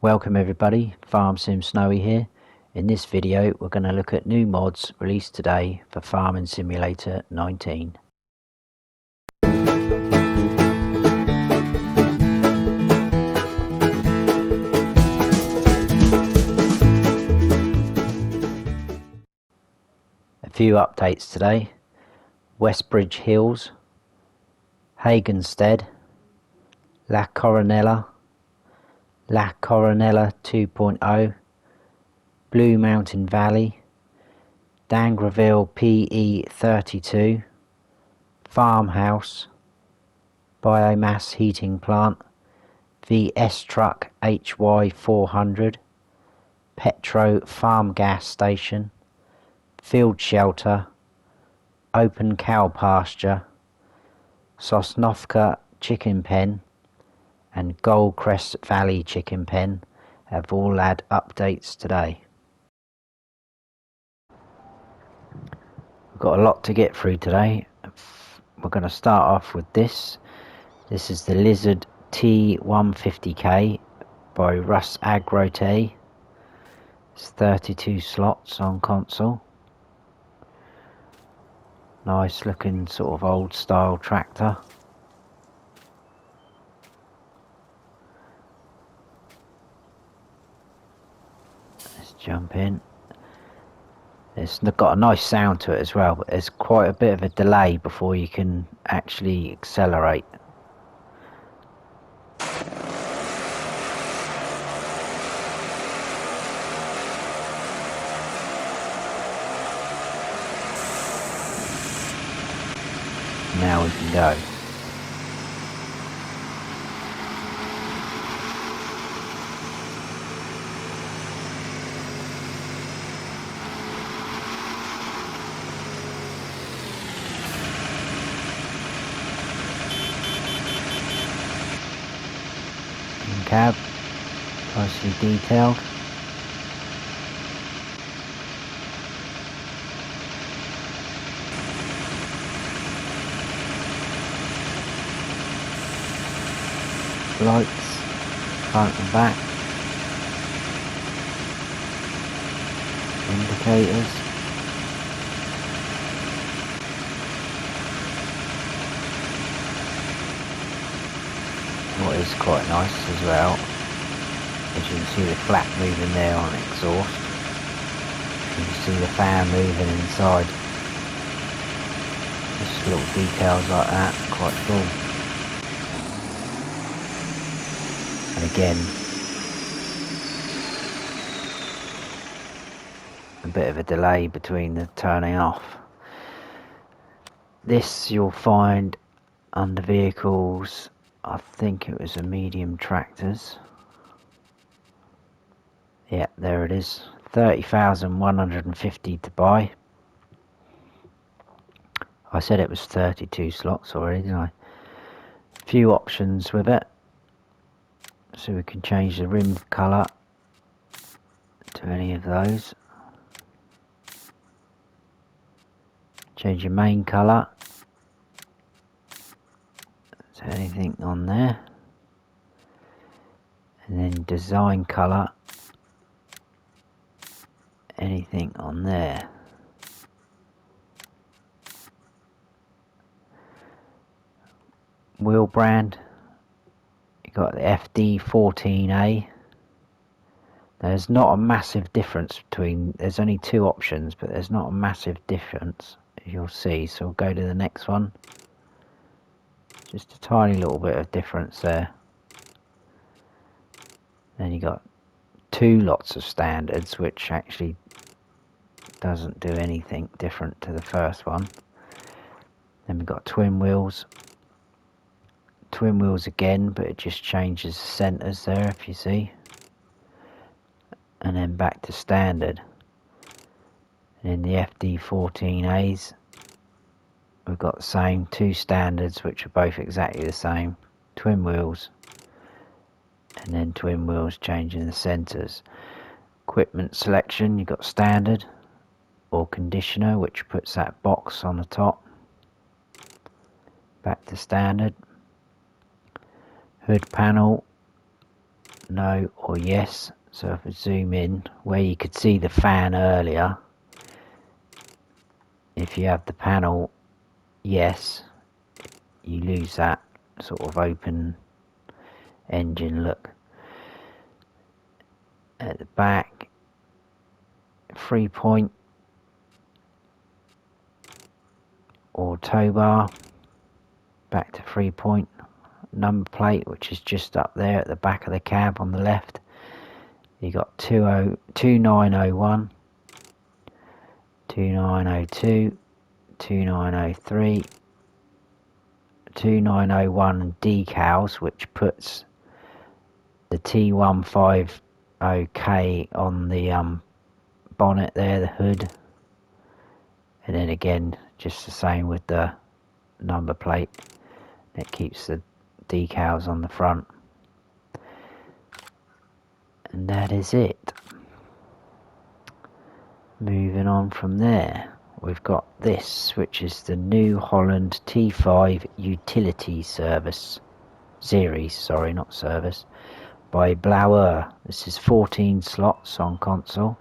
Welcome everybody, Farm Sim Snowy here. In this video we're going to look at new mods released today for Farming Simulator 19. A few updates today: Westbridge Hills, Hagenstead, La Coronella 2.0, Blue Mountain Valley, Dangreville PE32, Farmhouse, Biomass Heating Plant, VS Truck HY400, Petro Farm Gas Station, Field Shelter, Open Cow Pasture, Sosnovka Chicken Pen and Goldcrest Valley Chicken Pen have all had updates today. We've got a lot to get through today. We're going to start off with this. This is the Lizard T150K by Russ Agrote. It's 32 slots on console. Nice looking sort of old style tractor. Let's jump in. It's got a nice sound to it as well, but there's quite a bit of a delay before you can actually accelerate. Now we can go. Cab, nicely detailed. Lights, front and back, indicators. What is quite nice as well, as you can see the flap moving there on exhaust. You can see the fan moving inside. Just little details like that, quite cool. And again, a bit of a delay between the turning off. This you'll find under vehicles, I think it was a medium tractors. Yeah, there it is. 30,150 to buy. I said it was 32 slots already, didn't I? A few options with it. So we can change the rim colour to any of those. Change your main colour to anything on there. And then design colour, anything on there. Wheel brand, you got the FD14A. There's not a massive difference between, there's only two options, but there's not a massive difference, as you'll see. So we'll go to the next one. Just a tiny little bit of difference there. Then you got two lots of standards, which actually doesn't do anything different to the first one. Then we've got twin wheels again, but it just changes the centers there, if you see. And then back to standard. And in the FD14As we've got the same two standards, which are both exactly the same. Twin wheels, and then twin wheels changing the centers. Equipment selection, you've got standard or conditioner, which puts that box on the top. Back to standard. Hood panel, no or yes. So if I zoom in, where you could see the fan earlier, if you have the panel yes, you lose that sort of open engine look. At the back, 3-point or tow bar, back to 3-point, number plate which is just up there at the back of the cab on the left. You got 2901, 2902, 2903, 2901 decals, which puts the T150K on the bonnet there, the hood, and then again just the same with the number plate. It keeps the decals on the front, and that is it. Moving on from there, we've got this, which is the New Holland T5 Utility Series, not service, by Blauer. This is 14 slots on console,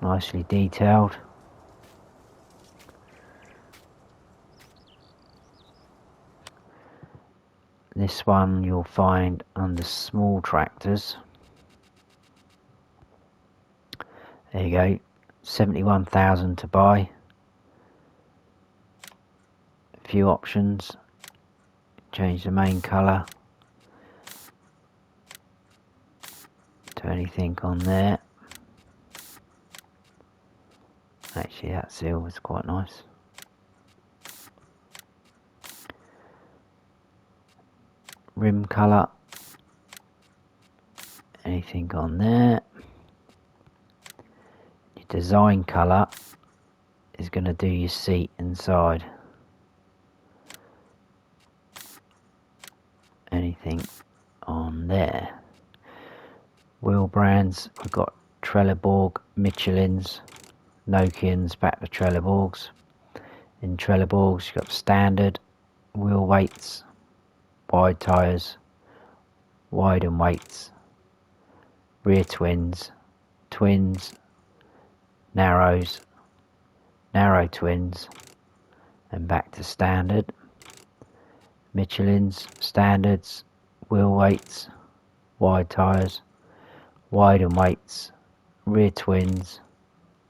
nicely detailed. This one you'll find under small tractors. There you go, 71,000 to buy. A few options. Change the main colour to anything on there. Actually, that seal is quite nice. Rim colour, anything on there. Your design colour is going to do your seat inside. Anything on there. Wheel brands, we've got Trelleborg, Michelin's, Nokians, back to Trelleborgs. In Trelleborgs you've got standard, wheel weights, wide tyres, wide and weights, rear twins, twins, narrows, narrow twins, and back to standard. Michelin's, standards, wheel weights, wide tyres, wide and weights, rear twins,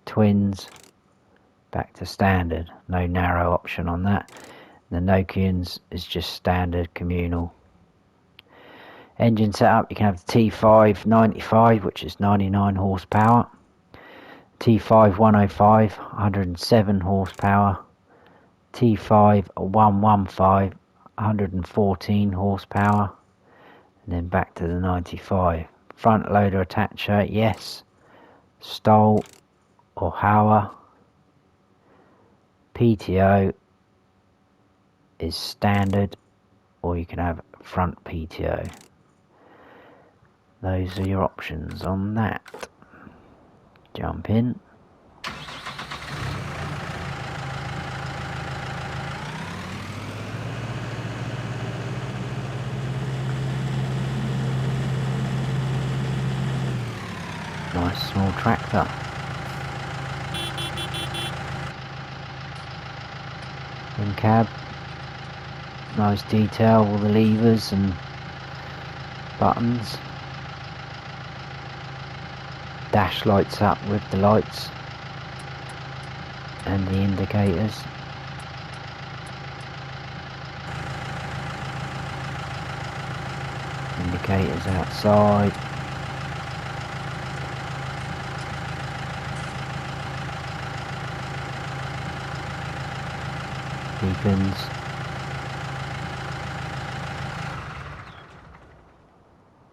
twins, back to standard. No narrow option on that. The Nokians is just standard communal. Engine setup, you can have the T5 95, which is 99 horsepower, T5 105, 107 horsepower, T5 115, 114 horsepower, and then back to the 95. Front loader attacher, yes. Stoll or Hauer. PTO is standard, or you can have front PTO. Those are your options on that. Jump in. Nice small tractor. In cab, nice detail, all the levers and buttons. Dash lights up with the lights and the indicators. Indicators outside. Beacons.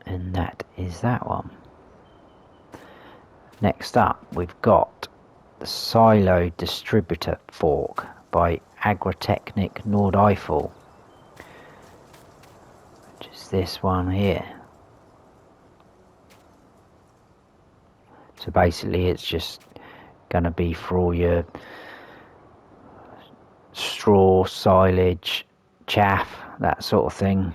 And that is that one. Next up, we've got the Silo Distributor Fork by Agritechnic Nordeifel, which is this one here. So basically it's just going to be for all your straw, silage, chaff, that sort of thing.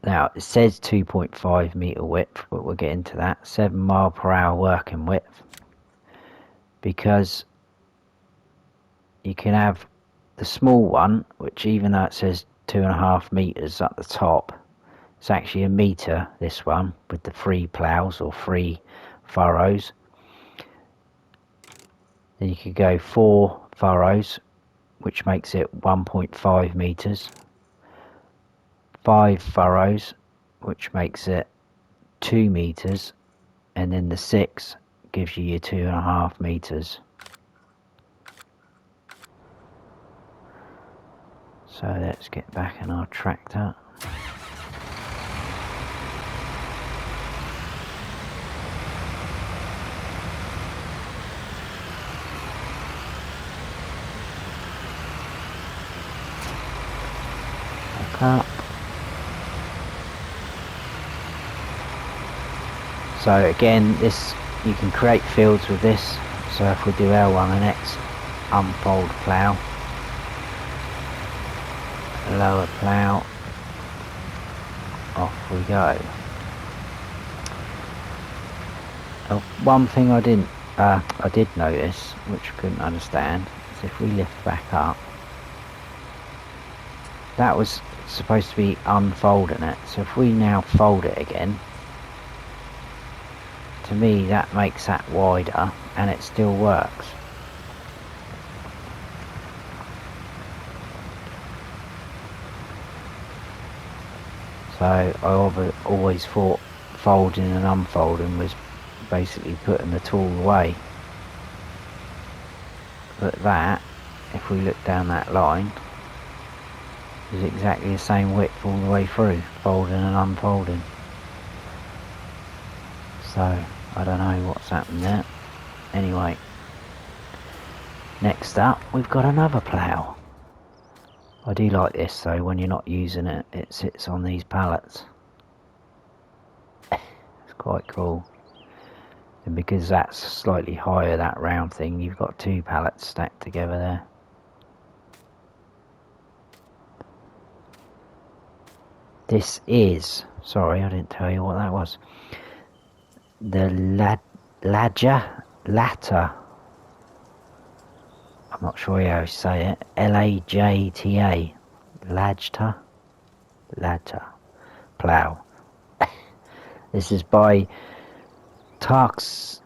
Now it says 2.5 meter width, but we'll get into that. 7 mile per hour working width, because you can have the small one, which even though it says 2.5 meters at the top, it's actually a meter, this one, with the 3 ploughs or 3 furrows. Then you could go 4 furrows, which makes it 1.5 meters. 5 furrows, which makes it 2 meters, and then the 6 gives you your 2.5 meters. So let's get back in our tractor. Back up. So again, this, you can create fields with this. So if we do L1 and X, unfold plough, lower plough, off we go. One thing I did notice, which I couldn't understand, is if we lift back up, that was supposed to be unfolding it. So if we now fold it again, to me that makes that wider and it still works. So I always thought folding and unfolding was basically putting the tool away. But that, if we look down that line, is exactly the same width all the way through, folding and unfolding. So I don't know what's happened there. Anyway, next up we've got another plough. I do like this, so when you're not using it, it sits on these pallets. It's quite cool. And because that's slightly higher, that round thing, you've got 2 pallets stacked together there. This is, sorry I didn't tell you what that was, the Latter, I'm not sure how you say it, L-A-J-T-A, Latter plough. This is by Tarxi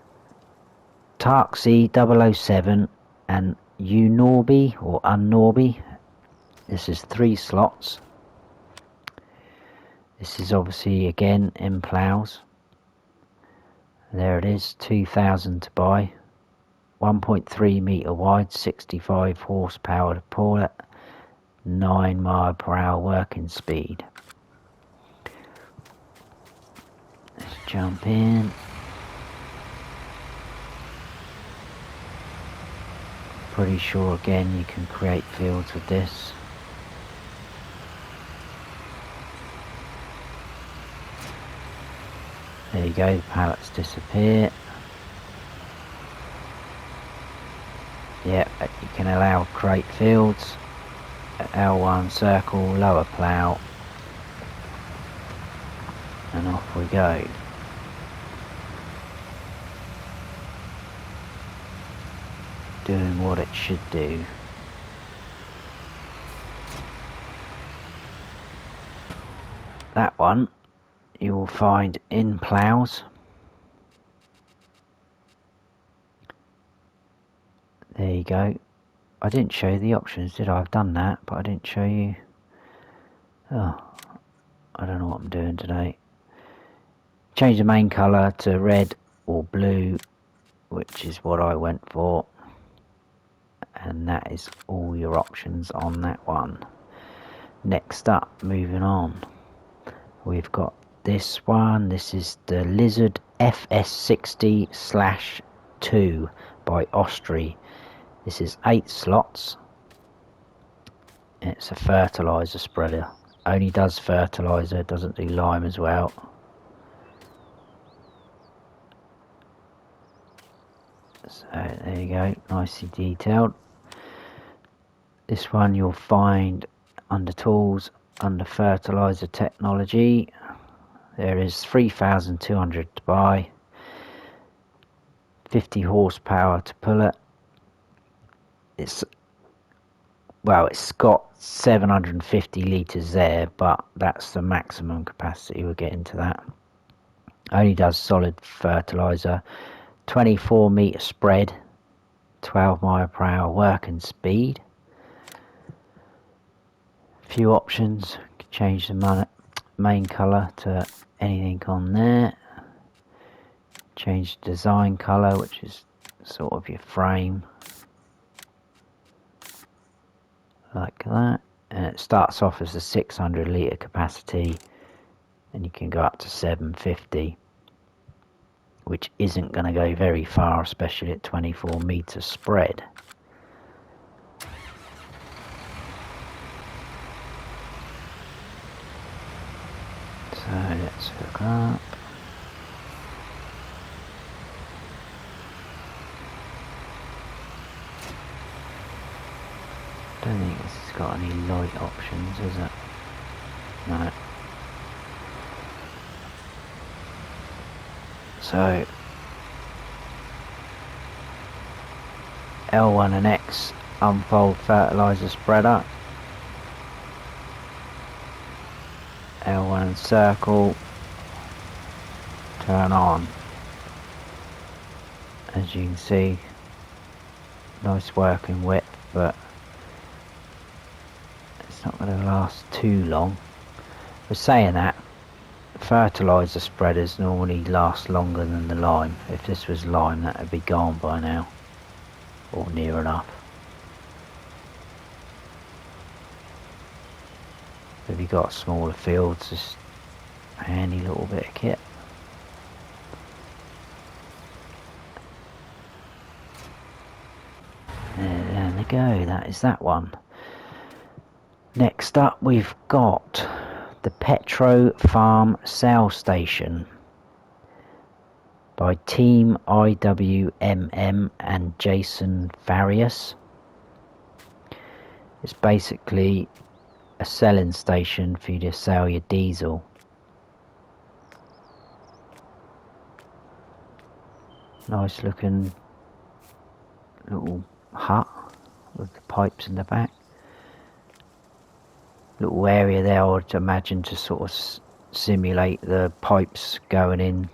007 and Unorbi or Unnorbi. This is 3 slots. This is obviously again in ploughs. There it is, 2,000 to buy, 1.3 meter wide, 65 horsepower to pull it, 9 mile per hour working speed. Let's jump in. Pretty sure again you can create fields with this. There you go, the pallets disappear. Yep, you can allow create fields. L1 circle, lower plough, and off we go. Doing what it should do. That one you will find in ploughs. There you go. I didn't show you the options, did I? I've done that, but I didn't show you. Oh, I don't know what I'm doing today. Change the main colour to red or blue, which is what I went for. And that is all your options on that one. Next up, moving on, we've got this one. This is the Lizard FS60/2 by Ostri. This is 8 slots. It's a fertilizer spreader. Only does fertilizer, doesn't do lime as well. So there you go, nicely detailed. This one you'll find under tools, under fertilizer technology, there is 3,200 to buy, 50 horsepower to pull it. It's got 750 litres there, but that's the maximum capacity. We'll get into that. Only does solid fertilizer, 24 metre spread, 12 mile per hour working speed. Few options, change the main colour to anything on there. Change the design colour, which is sort of your frame, like that. And it starts off as a 600 litre capacity, and you can go up to 750, which isn't going to go very far, especially at 24 metre spread. So let's hook up. I don't think this has got any light options, is it? No. So L1 and X unfold fertilizer spreader. L1 and circle turn on. As you can see, nice working width, but it's not going to last too long. For saying that, fertilizer spreaders normally last longer than the lime. If this was lime, that would be gone by now, or near enough. If you've got smaller fields, just a handy little bit of kit. There we go, that is that one. Next up we've got the Petro Farm Sale Station by Team IWMM and Jason Farias. It's basically a selling station for you to sell your diesel. Nice looking little hut with the pipes in the back. Little area there, I would imagine, to sort of simulate the pipes going in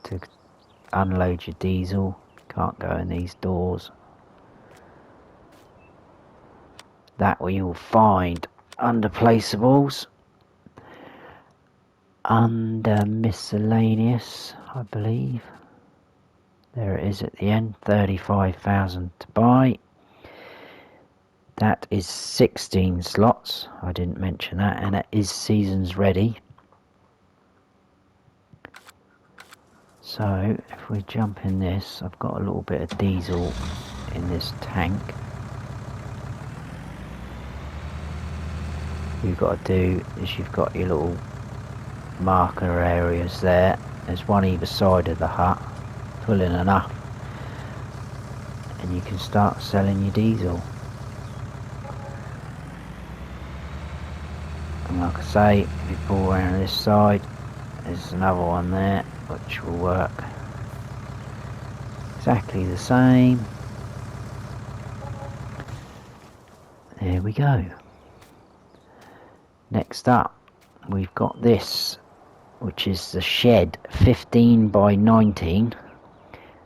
to unload your diesel. Can't go in these doors. That you'll find under placeables, under miscellaneous, I believe. There it is at the end, 35,000 to buy. That is 16 slots, I didn't mention that, and it is seasons ready. So if we jump in this, I've got a little bit of diesel in this tank. What you've got to do is you've got your little marker areas there. There's one either side of the hut. Pull in enough and you can start selling your diesel. And like I say, if you pull around this side, there's another one there which will work exactly the same. There we go. Next up we've got this, which is the shed 15 by 19,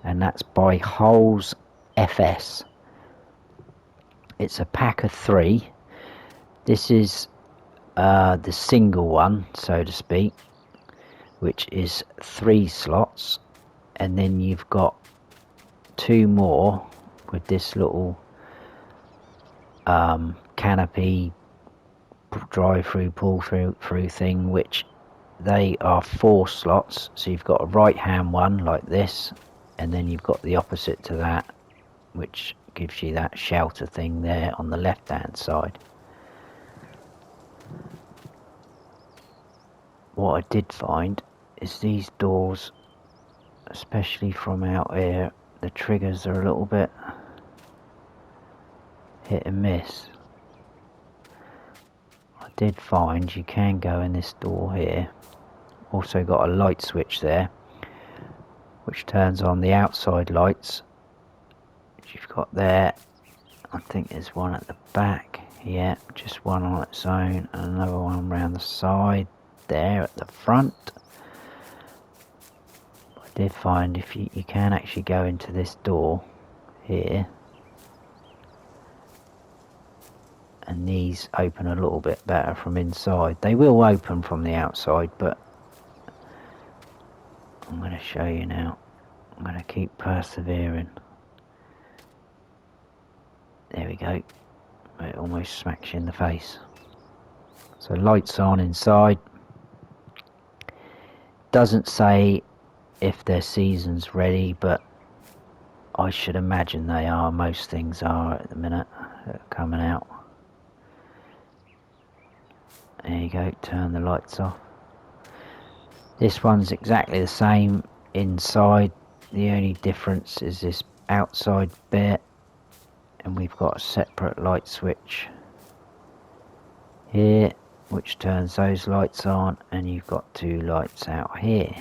and that's by Holes FS. It's a pack of 3. This is the single one, so to speak, which is 3 slots, and then you've got 2 more with this little canopy drive through, pull through thing, which they are 4 slots. So you've got a right hand one like this, and then you've got the opposite to that, which gives you that shelter thing there on the left hand side. What I did find is these doors, especially from out here, the triggers are a little bit hit and miss. I did find you can go in this door here. Also got a light switch there, which turns on the outside lights, which you've got there. I think there's one at the back. Yeah, just one on its own, and another one around the side there at the front. I did find if you can actually go into this door here, and these open a little bit better from inside. They will open from the outside, but I'm going to show you now. I'm going to keep persevering. There we go. It almost smacks you in the face. So lights on inside. Doesn't say if their season's ready, but I should imagine they are. Most things are at the minute that are coming out. There you go, turn the lights off. This one's exactly the same inside. The only difference is this outside bit, and we've got a separate light switch here which turns those lights on, and you've got two lights out here.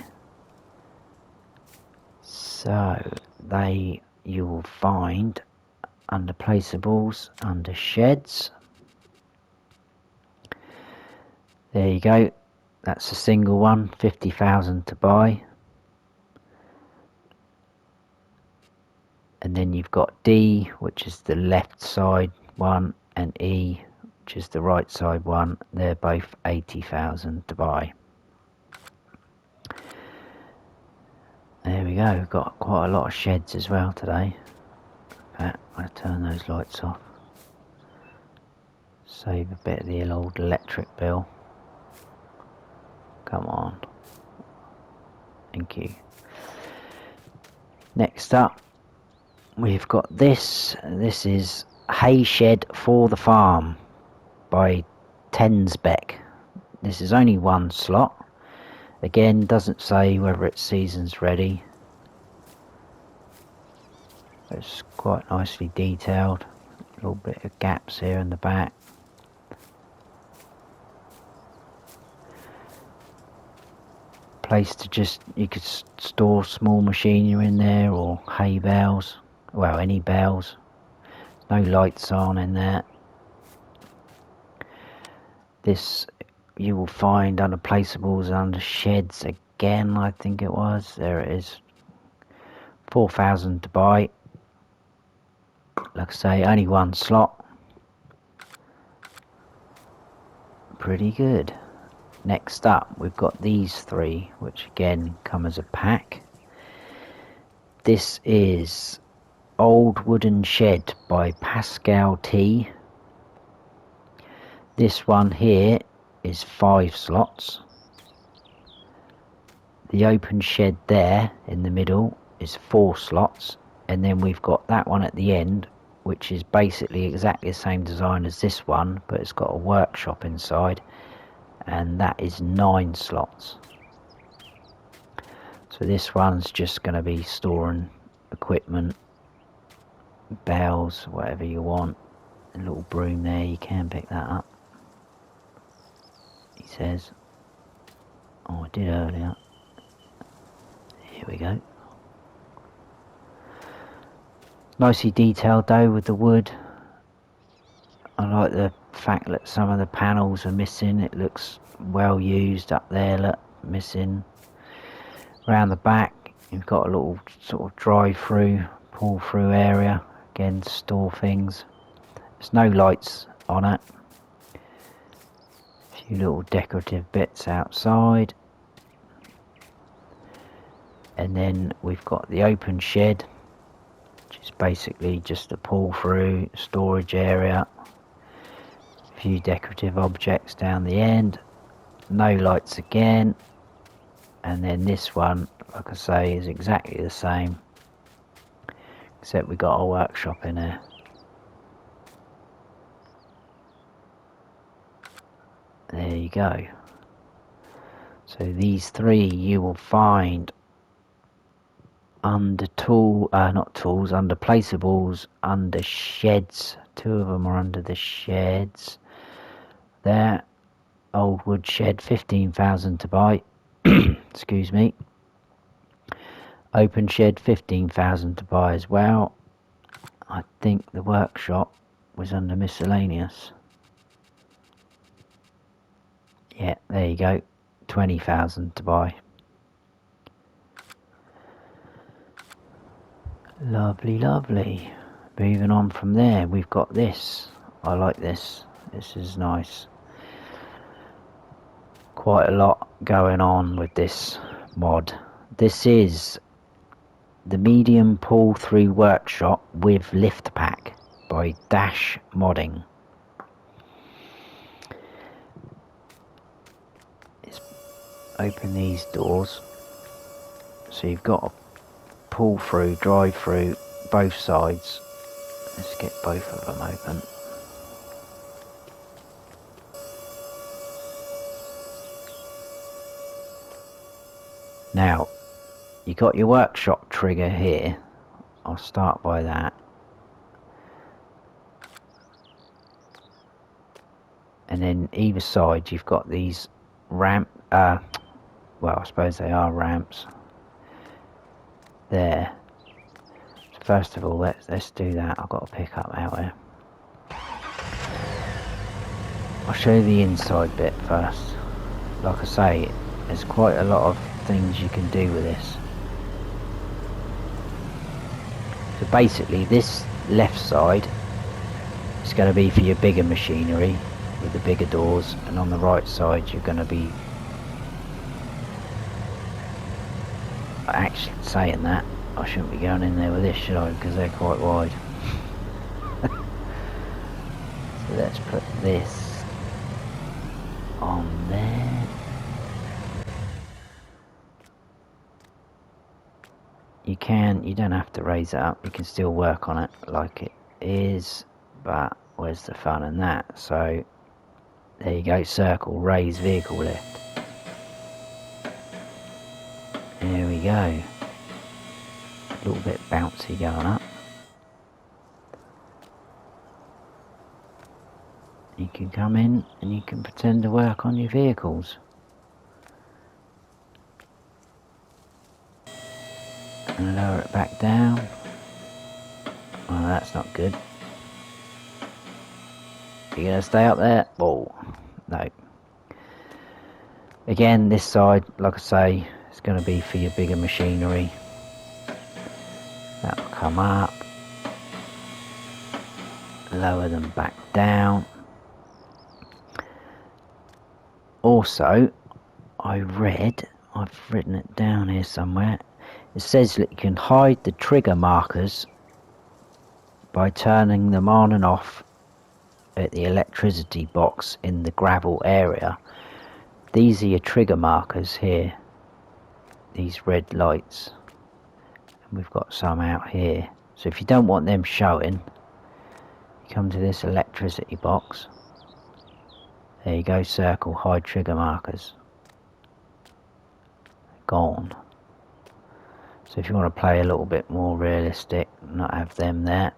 So they you will find under placeables, under sheds. There you go, that's a single one, 50,000 to buy. And then you've got D, which is the left side one, and E, which is the right side one. They're both 80,000 to buy. There we go, we've got quite a lot of sheds as well today. I'm going to turn those lights off. Save a bit of the old electric bill. Come on. Thank you. Next up, we've got this. This is Hay Shed for the Farm by 10th Dec. This is only one slot. Again, doesn't say whether its season's ready. It's quite nicely detailed. A little bit of gaps here in the back. Place to just, you could store small machinery in there, or hay bales, well, any bales. No lights on in there. This you will find under placeables, under sheds again, I think it was. There it is. 4,000 to buy. Like I say, only one slot. Pretty good. Next up, we've got these three, which again come as a pack. This is Old Wooden Shed by Pascal T. This one here is 5 slots. The open shed there in the middle is 4 slots, and then we've got that one at the end, which is basically exactly the same design as this one, but it's got a workshop inside, and that is 9 slots. So this one's just going to be storing equipment, bales, whatever you want. A little broom there, you can pick that up, he says. Oh, I did earlier. Here we go. Nicely detailed though with the wood. I like the fact that some of the panels are missing. It looks well used up there. Look, missing. Around the back you've got a little sort of drive-through, pull-through area, again to store things. There's no lights on it. A few little decorative bits outside, and then we've got the open shed, which is basically just a pull-through storage area. A few decorative objects down the end. No lights again. And then this one, like I say, is exactly the same, except we got a workshop in there. There you go. So these three you will find under not tools, under placeables, under sheds. 2 of them are under the sheds there, Old wood shed, 15,000 to buy. Excuse me. Open shed, 15,000 to buy as well. I think the workshop was under miscellaneous. Yeah, there you go. 20,000 to buy. Lovely, lovely. Moving on from there, we've got this. I like this. This is nice. Quite a lot going on with this mod. This is the medium pull through workshop with lift pack by Dash Modding. Let's open these doors. So you've got a pull through, drive through both sides. Let's get both of them open. Now, you got your workshop trigger here. I'll start by that. And then either side you've got these well, I suppose they are ramps. There. So first of all, let's do that. I've got a pickup out here. I'll show you the inside bit first. Like I say, there's quite a lot of things you can do with this. So basically this left side is going to be for your bigger machinery with the bigger doors, and on the right side you're going to be, actually saying that, I shouldn't be going in there with this, should I, because they're quite wide. So let's put this on there. You don't have to raise it up, you can still work on it like it is, but where's the fun in that? So there you go, circle, raise vehicle lift. There we go. A little bit bouncy going up. You can come in and you can pretend to work on your vehicles. And lower it back down. Oh, that's not good. You're gonna stay up there? Oh, no. Again, this side, like I say, it's gonna be for your bigger machinery. That'll come up. Lower them back down. Also, I've written it down here somewhere. It says that you can hide the trigger markers by turning them on and off at the electricity box in the gravel area. These are your trigger markers here, these red lights, and we've got some out here. So if you don't want them showing, you come to this electricity box. There you go, circle, hide trigger markers. Gone. So if you want to play a little bit more realistic, not have them there.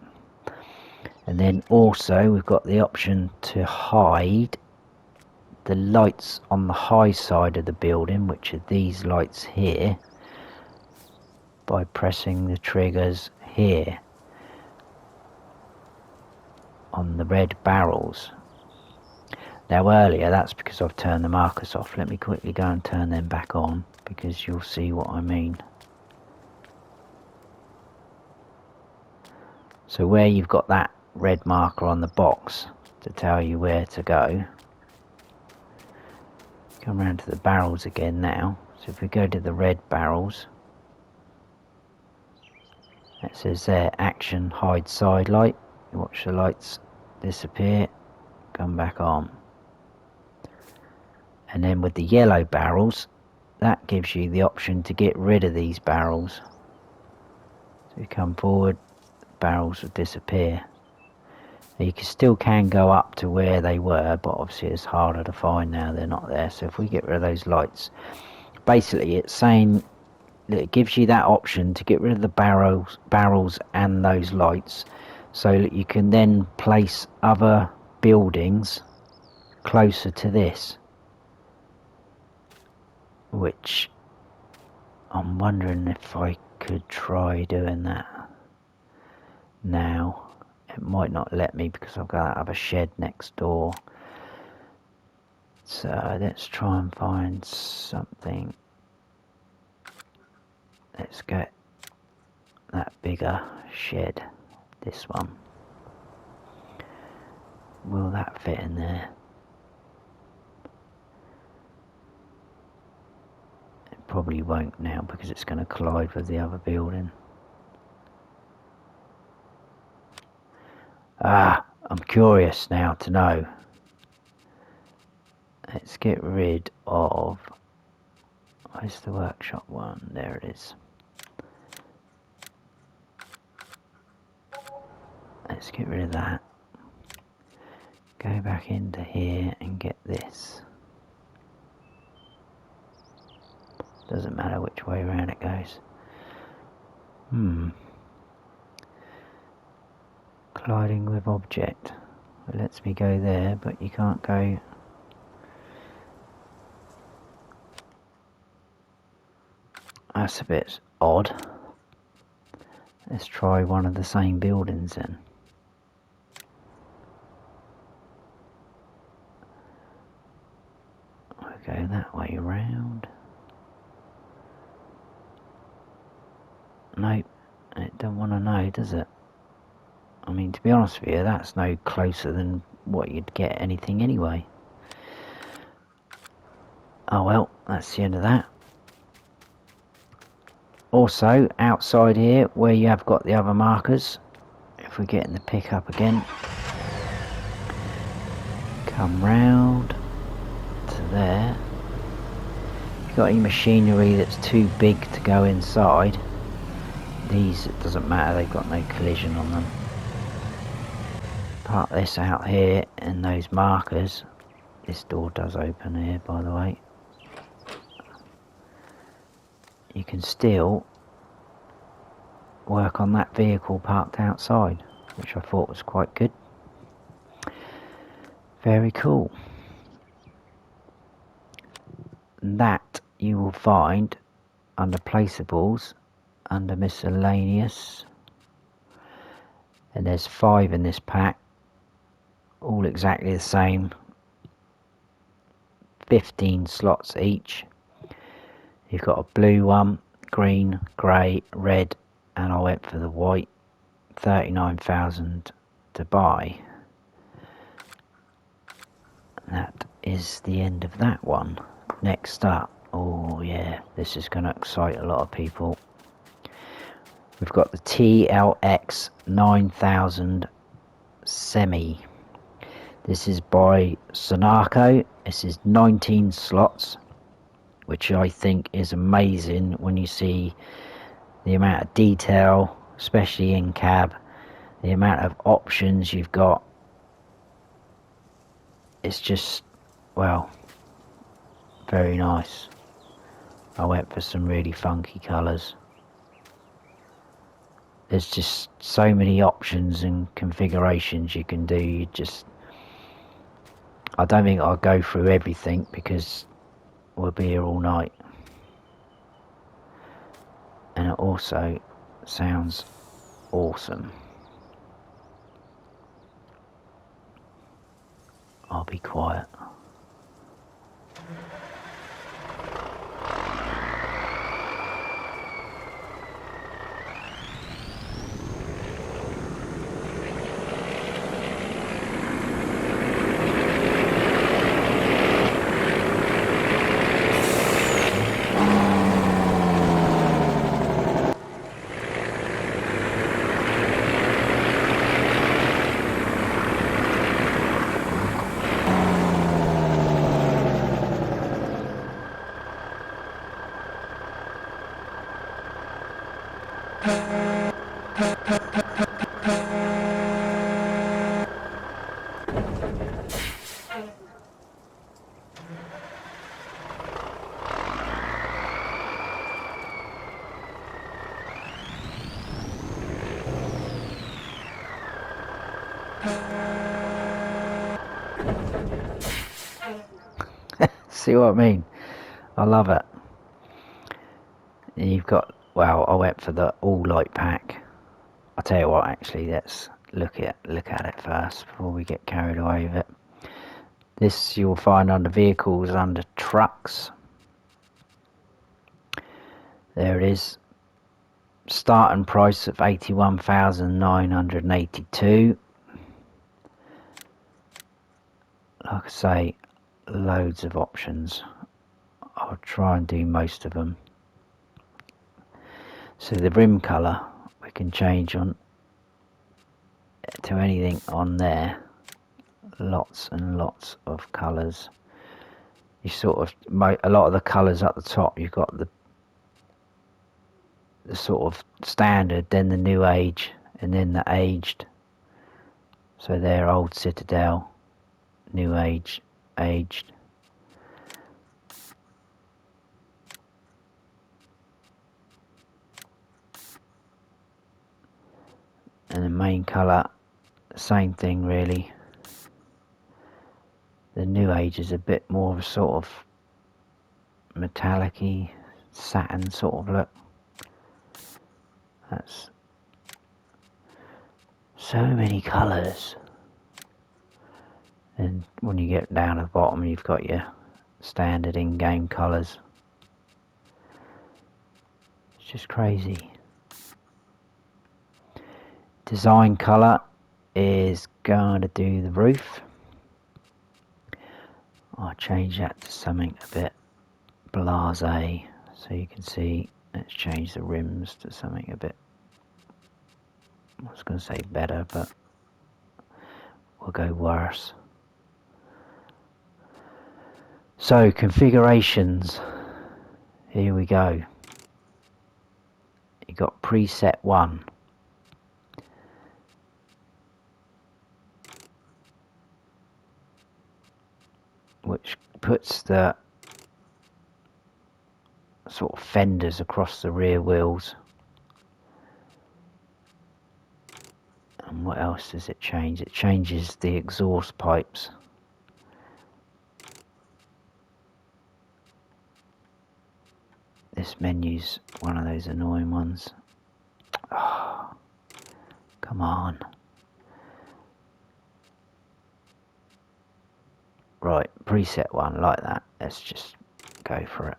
And then also we've got the option to hide the lights on the high side of the building, which are these lights here, by pressing the triggers here on the red barrels. Now earlier, that's because I've turned the markers off. Let me quickly go and turn them back on, because you'll see what I mean. So where you've got that red marker on the box to tell you where to go, come around to the barrels again now. So if we go to the red barrels, it says there, action, hide side light. You watch the lights disappear, come back on. And then with the yellow barrels, that gives you the option to get rid of these barrels. So you come forward, barrels will disappear. Now you still can go up to where they were, but obviously it's harder to find now, they're not there. So if we get rid of those lights, basically it's saying that it gives you that option to get rid of the barrels and those lights, so that you can then place other buildings closer to this. which I'm wondering if I could try doing that now. It might not let me because I've got to have a shed next door. So let's try and find something. Let's get that bigger shed, this one. Will that fit in there? It probably won't now because it's going to collide with the other building. Ah, I'm curious now to know. Let's get rid of... Where's the workshop one? There it is. Let's get rid of that. Go back into here and get this. Doesn't matter which way around it goes. Colliding with object. It lets me go there, but you can't go... That's a bit odd. Let's try one of the same buildings then. I'll go that way around. Nope, it don't want to know, does it? I mean, to be honest with you, that's no closer than what you'd get anything anyway. Oh well, that's the end of that. Also, outside here, where you have got the other markers, if we get in the pickup again, come round to there. If you've got any machinery that's too big to go inside, these, it doesn't matter, they've got no collision on them. Park this out here and those markers. This door does open here, by the way. You can still work on that vehicle parked outside, which I thought was quite good. Very cool. And that you will find under placeables, under miscellaneous, and there's 5 in this pack, all exactly the same, 15 slots each. You've got a blue one, green, grey, red, and I went for the white. 39,000 to buy. That is the end of that one. Next up, oh yeah, this is going to excite a lot of people. We've got the TLX 9000 Semi. This is by Sonaco. This is 19 slots, which I think is amazing when you see the amount of detail, especially in cab, the amount of options you've got. It's just, well, very nice. I went for some really funky colours. There's just so many options and configurations you can do. I don't think I'll go through everything because we'll be here all night. And it also sounds awesome. I'll be quiet. See what I mean? I love it. Then you've got, well, I went for the all light pack. I'll tell you what, actually, let's look at it first before we get carried away with it. This you'll find under vehicles, under trucks. There it is. Starting price of 81,982. Like I say, loads of options. I'll try and do most of them. So the rim colour we can change on to anything on there. Lots and lots of colours. You sort of, a lot of the colours up the top, you've got the sort of standard, then the new age, and then the aged. So they're old Citadel, new age, aged. And the main colour, same thing really. The new age is a bit more of a sort of metallic-y, satin sort of look. That's so many colours. And when you get down to the bottom, you've got your standard in-game colours. It's just crazy. Design colour is going to do the roof. I'll change that to something a bit blasé, so you can see. Let's change the rims to something a bit, I was going to say better, but we'll go worse. So configurations, here we go. You got preset 1. Which puts the sort of fenders across the rear wheels. And what else does it change? It changes the exhaust pipes. This menu's one of those annoying ones. Oh, come on. Right, preset 1, like that. Let's just go for it.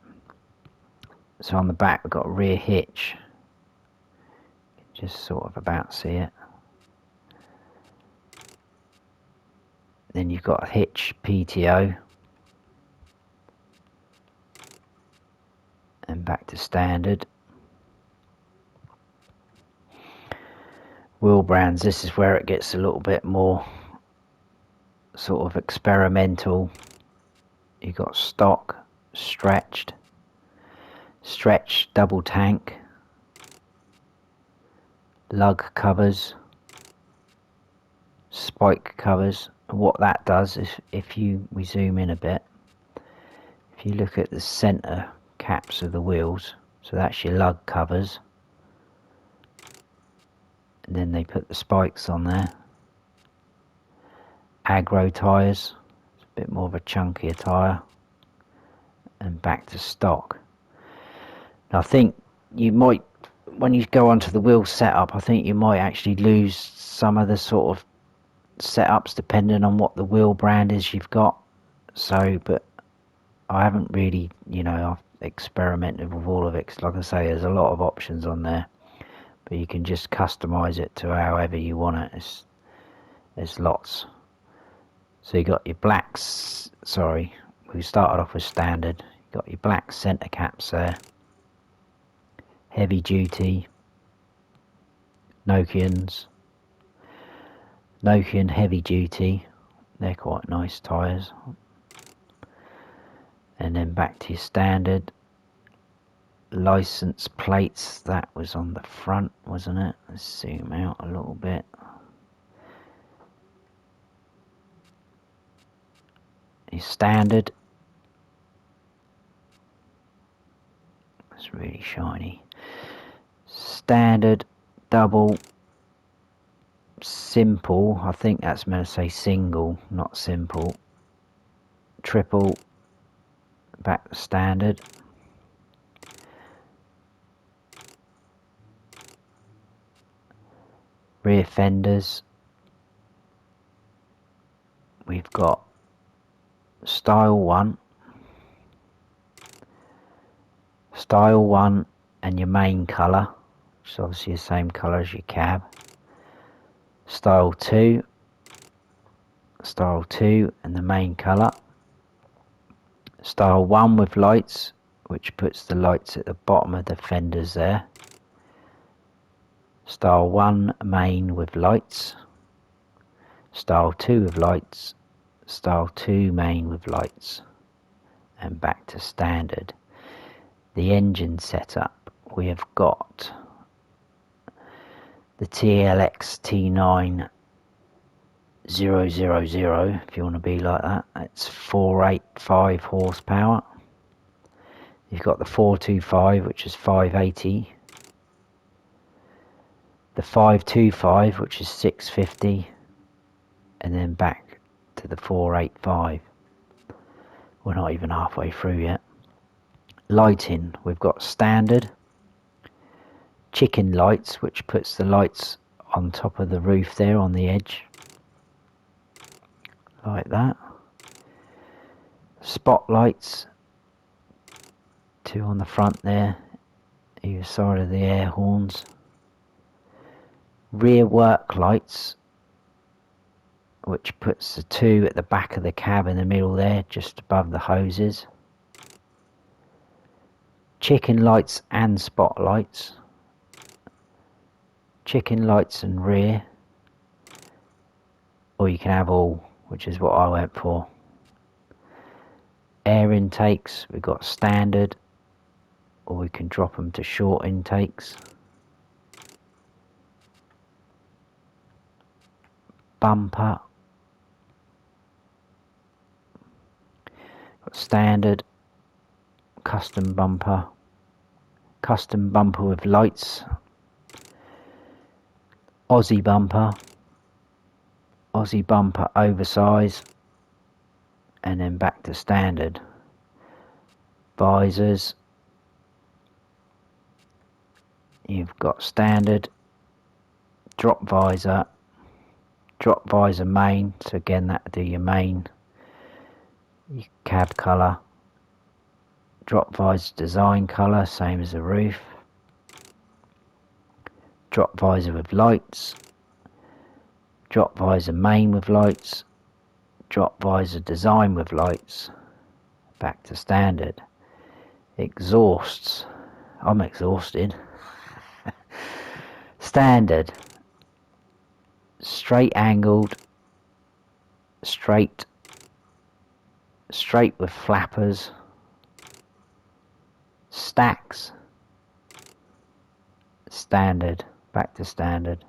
So on the back we've got a rear hitch. You can just sort of about see it. Then you've got a hitch PTO. And back to standard. Wheel brands, this is where it gets a little bit more sort of experimental. You've got stock, stretched double tank, lug covers, spike covers. And what that does is, we zoom in a bit, if you look at the center caps of the wheels, so that's your lug covers, and then they put the spikes on there. Aggro tyres, it's a bit more of a chunkier tyre, and back to stock. Now I think you might, when you go onto the wheel setup, I think you might actually lose some of the sort of setups depending on what the wheel brand is you've got. So, but I haven't really, I've experimented with all of it, 'cause like I say, there's a lot of options on there, but you can just customize it to however you want it. There's lots. So you got your blacks, sorry, we started off with standard. You got your black center caps there, heavy duty, Nokian heavy duty, they're quite nice tyres. And then back to your standard. License plates, that was on the front, wasn't it? Let's zoom out a little bit. Your standard, it's really shiny. Standard, double, simple, I think that's meant to say single, not simple. Triple, back to standard. rear fenders, we've got style 1, and your main colour, which is obviously the same colour as your cab. Style 2 and the main colour. Style 1 with lights, which puts the lights at the bottom of the fenders there. Style 1 main with lights. Style 2 with lights. Style 2 main with lights. And back to standard. The engine setup, we have got the TLX T9 000, if you want to be like that. It's 485 horsepower. You've got the 425, which is 580. The 525, which is 650. And then back to the 485. We're not even halfway through yet. Lighting, we've got standard. Chicken lights, which puts the lights on top of the roof there on the edge. Like that. Spotlights, 2 on the front there, either side of the air horns. Rear work lights, which puts the 2 at the back of the cab in the middle there, just above the hoses. Chicken lights and spotlights. Chicken lights and rear, or you can have all, which is what I went for. Air intakes, we've got standard, or we can drop them to short intakes. Bumper, got standard, custom bumper with lights, Aussie bumper oversize, and then back to standard. Visors, you've got standard, drop visor main, so again that'll do your main, your cab colour. Drop visor design colour, same as the roof. Drop visor with lights. Drop visor main with lights. Drop visor design with lights. Back to standard. Exhausts, I'm exhausted. Standard, straight angled, straight with flappers. Stacks, standard, back to standard.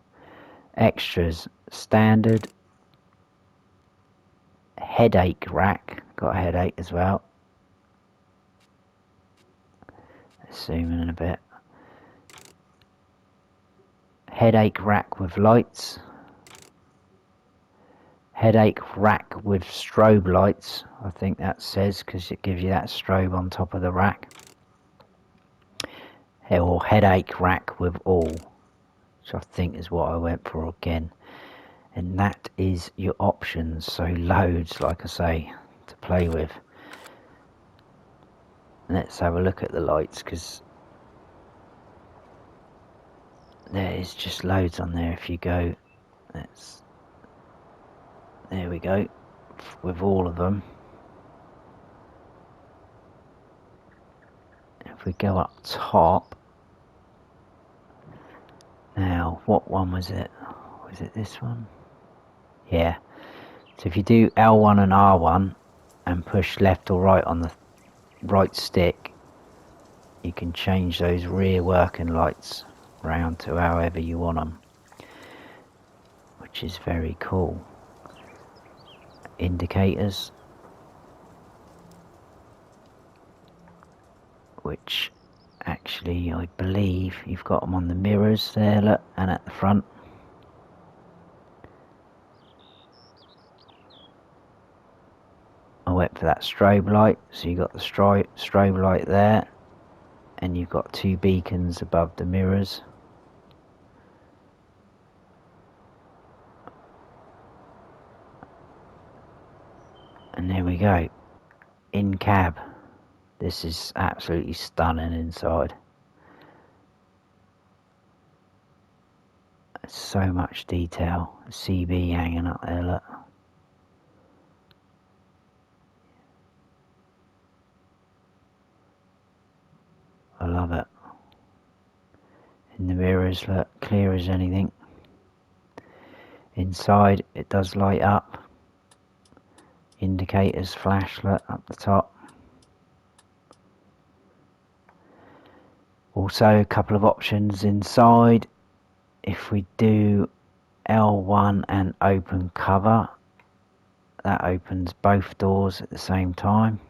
Extras, standard. Headache rack, got a headache as well. Zoom in a bit. Headache rack with lights. Headache rack with strobe lights, I think that says, because it gives you that strobe on top of the rack. Or headache rack with all, which I think is what I went for again. And that is your options, so loads, like I say, to play with. Let's have a look at the lights, because there is just loads on there. If you go, there we go, with all of them. If we go up top, now what one was it? Was it this one? Yeah. So if you do L1 and R1 and push left or right on the right stick, you can change those rear working lights round to however you want them, which is very cool. Indicators, which actually I believe you've got them on the mirrors there, look, and at the front. I went for that strobe light, so you got the strobe light there, and you've got 2 beacons above the mirrors. And there we go, in cab. This is absolutely stunning inside. So much detail. CB hanging up there, look. I love it. In the mirrors, look, clear as anything. Inside, it does light up. Indicators flash, look, up the top. Also, a couple of options inside. If we do L1 and open cover, that opens both doors at the same time.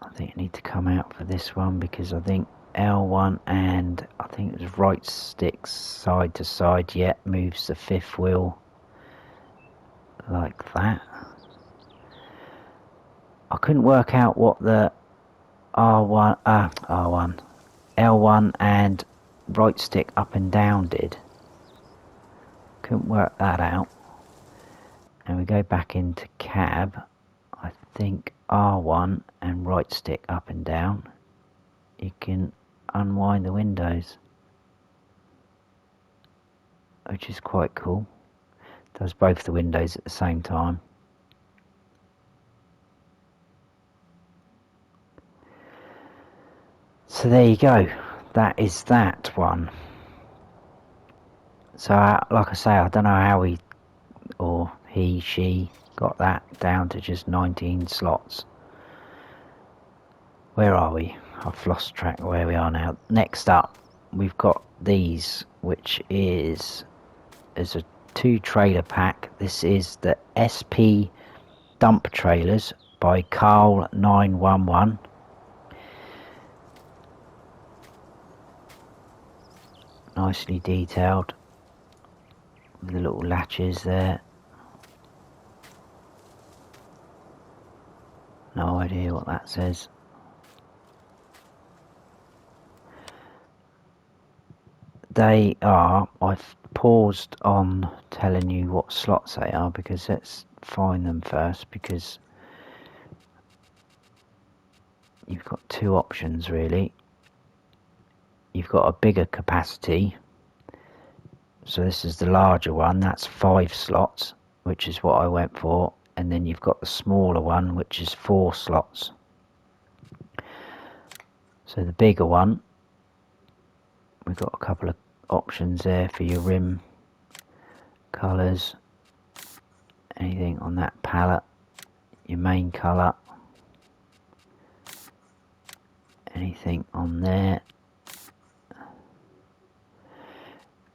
I think I need to come out for this one because I think L1 and I think it was right stick side to side, yeah, moves the fifth wheel like that. I couldn't work out what the L1 and right stick up and down did. Couldn't work that out. And we go back into cab. I think R1 and right stick up and down, you can unwind the windows, which is quite cool. Does both the windows at the same time. So there you go, that is that one. So like I say, I don't know how she got that down to just 19 slots. Where are we? I've lost track of where we are now. Next up, we've got these, which is a 2 trailer pack. This is the SP dump trailers by Carl 911. Nicely detailed with the little latches there. No idea what that says. They are, I've paused on telling you what slots they are because let's find them first, because you've got 2 options really. You've got a bigger capacity, so this is the larger one, that's 5 slots, which is what I went for, and then you've got the smaller one, which is 4 slots. So the bigger one, we've got a couple of options there for your rim colours, anything on that palette, your main colour, anything on there.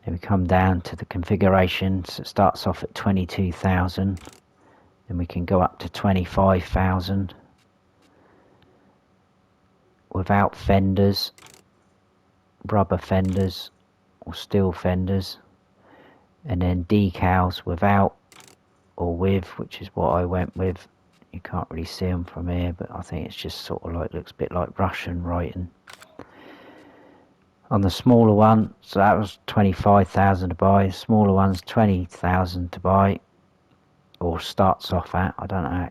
Then we come down to the configuration, so it starts off at 22,000, then we can go up to 25,000 without fenders, rubber fenders or steel fenders, and then decals without or with, which is what I went with. You can't really see them from here, but I think it's just sort of like, looks a bit like Russian writing. On the smaller one, so that was 25,000 to buy, smaller one's 20,000 to buy, or starts off at, I don't know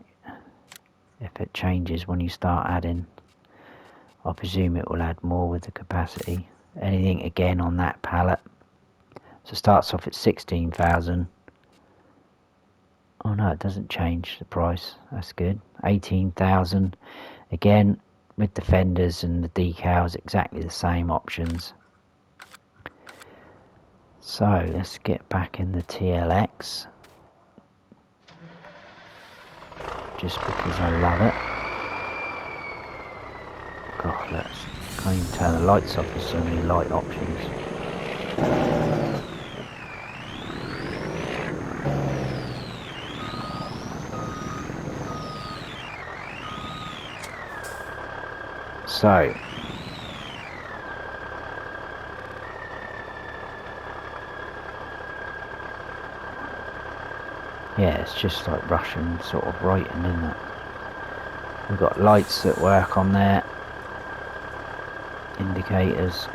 if it changes when you start adding. I presume it will add more with the capacity. Anything again on that palette, so it starts off at 16,000. Oh no, it doesn't change the price, that's good. 18,000 again with the fenders and the decals, exactly the same options. So let's get back in the TLX, just because I love it. God, can't even turn the lights off, there's so many light options. So yeah, it's just like Russian sort of writing, isn't it? We've got lights that work on there, indicators,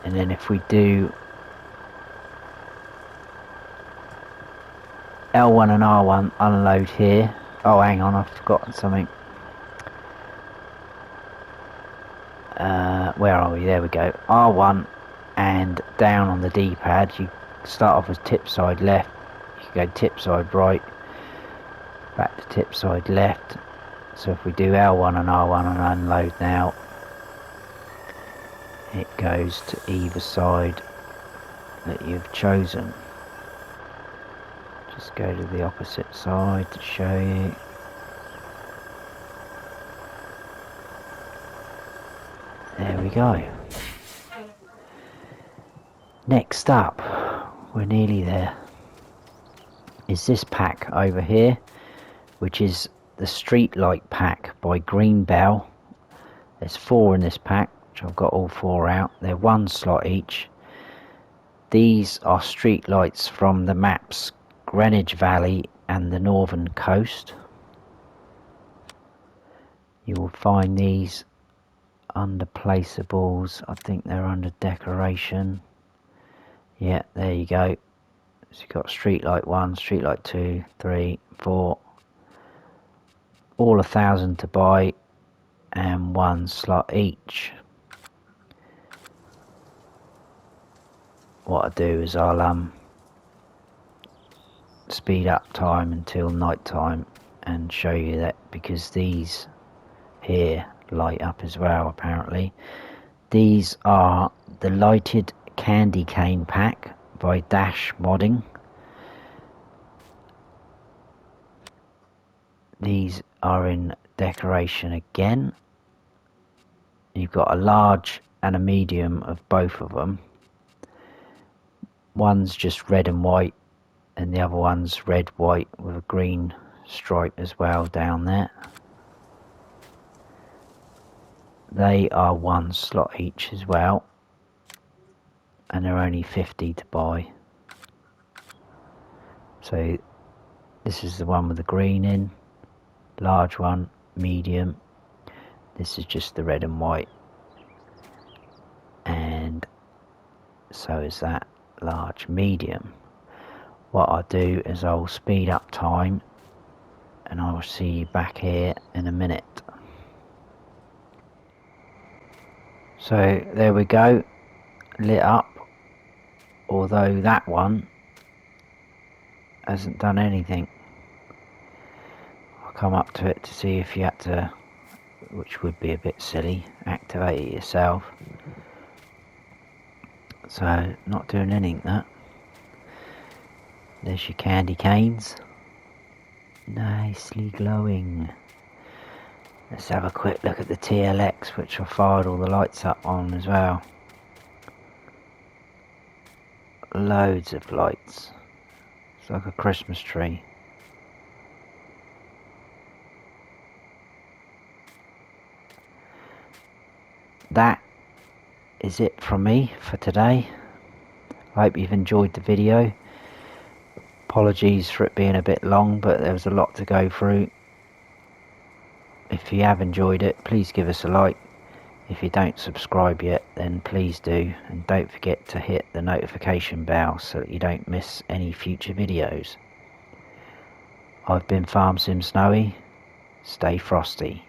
And then if we do L1 and R1 unload here. Oh, hang on, I've forgotten something. Where are we? There we go. R1 and down on the D-pad. You start off as tip side left. You go tip side right. Back to tip side left. So if we do L1 and R1 and unload now, it goes to either side that you've chosen. Just go to the opposite side to show you. There we go. Next up, we're nearly there, is this pack over here, which is the Street Light pack by Green Bell. There's 4 in this pack, which I've got all 4 out. They're 1 slot each. These are street lights from the maps Greenwich Valley and the Northern Coast. You will find these under placeables. I think they're under decoration. Yeah, there you go. So you've got street light 1, street light 2, 3, 4. All 1,000 to buy and 1 slot each. What I do is I'll speed up time until night time and show you that, because these here light up as well apparently. These are the lighted candy cane pack by Dash Modding. These are in decoration again. You've got a large and a medium of both of them. One's just red and white, and the other one's red, white with a green stripe as well down there. They are 1 slot each as well, and they're only 50 to buy. So this is the one with the green in, large one, medium. This is just the red and white, and so is that large, medium. What I'll do is I'll speed up time and I'll see you back here in a minute. So there we go, lit up, although that one hasn't done anything. I'll come up to it to see if you had to, which would be a bit silly, activate it yourself. So not doing anything, that. There's your candy canes, nicely glowing. Let's have a quick look at the TLX, which I fired all the lights up on as well. Loads of lights. It's like a Christmas tree. That is it from me for today. I hope you've enjoyed the video. Apologies for it being a bit long, but there was a lot to go through. If you have enjoyed it, please give us a like. If you don't subscribe yet, then please do, and don't forget to hit the notification bell so that you don't miss any future videos. I've been Farm Sim Snowy. Stay frosty.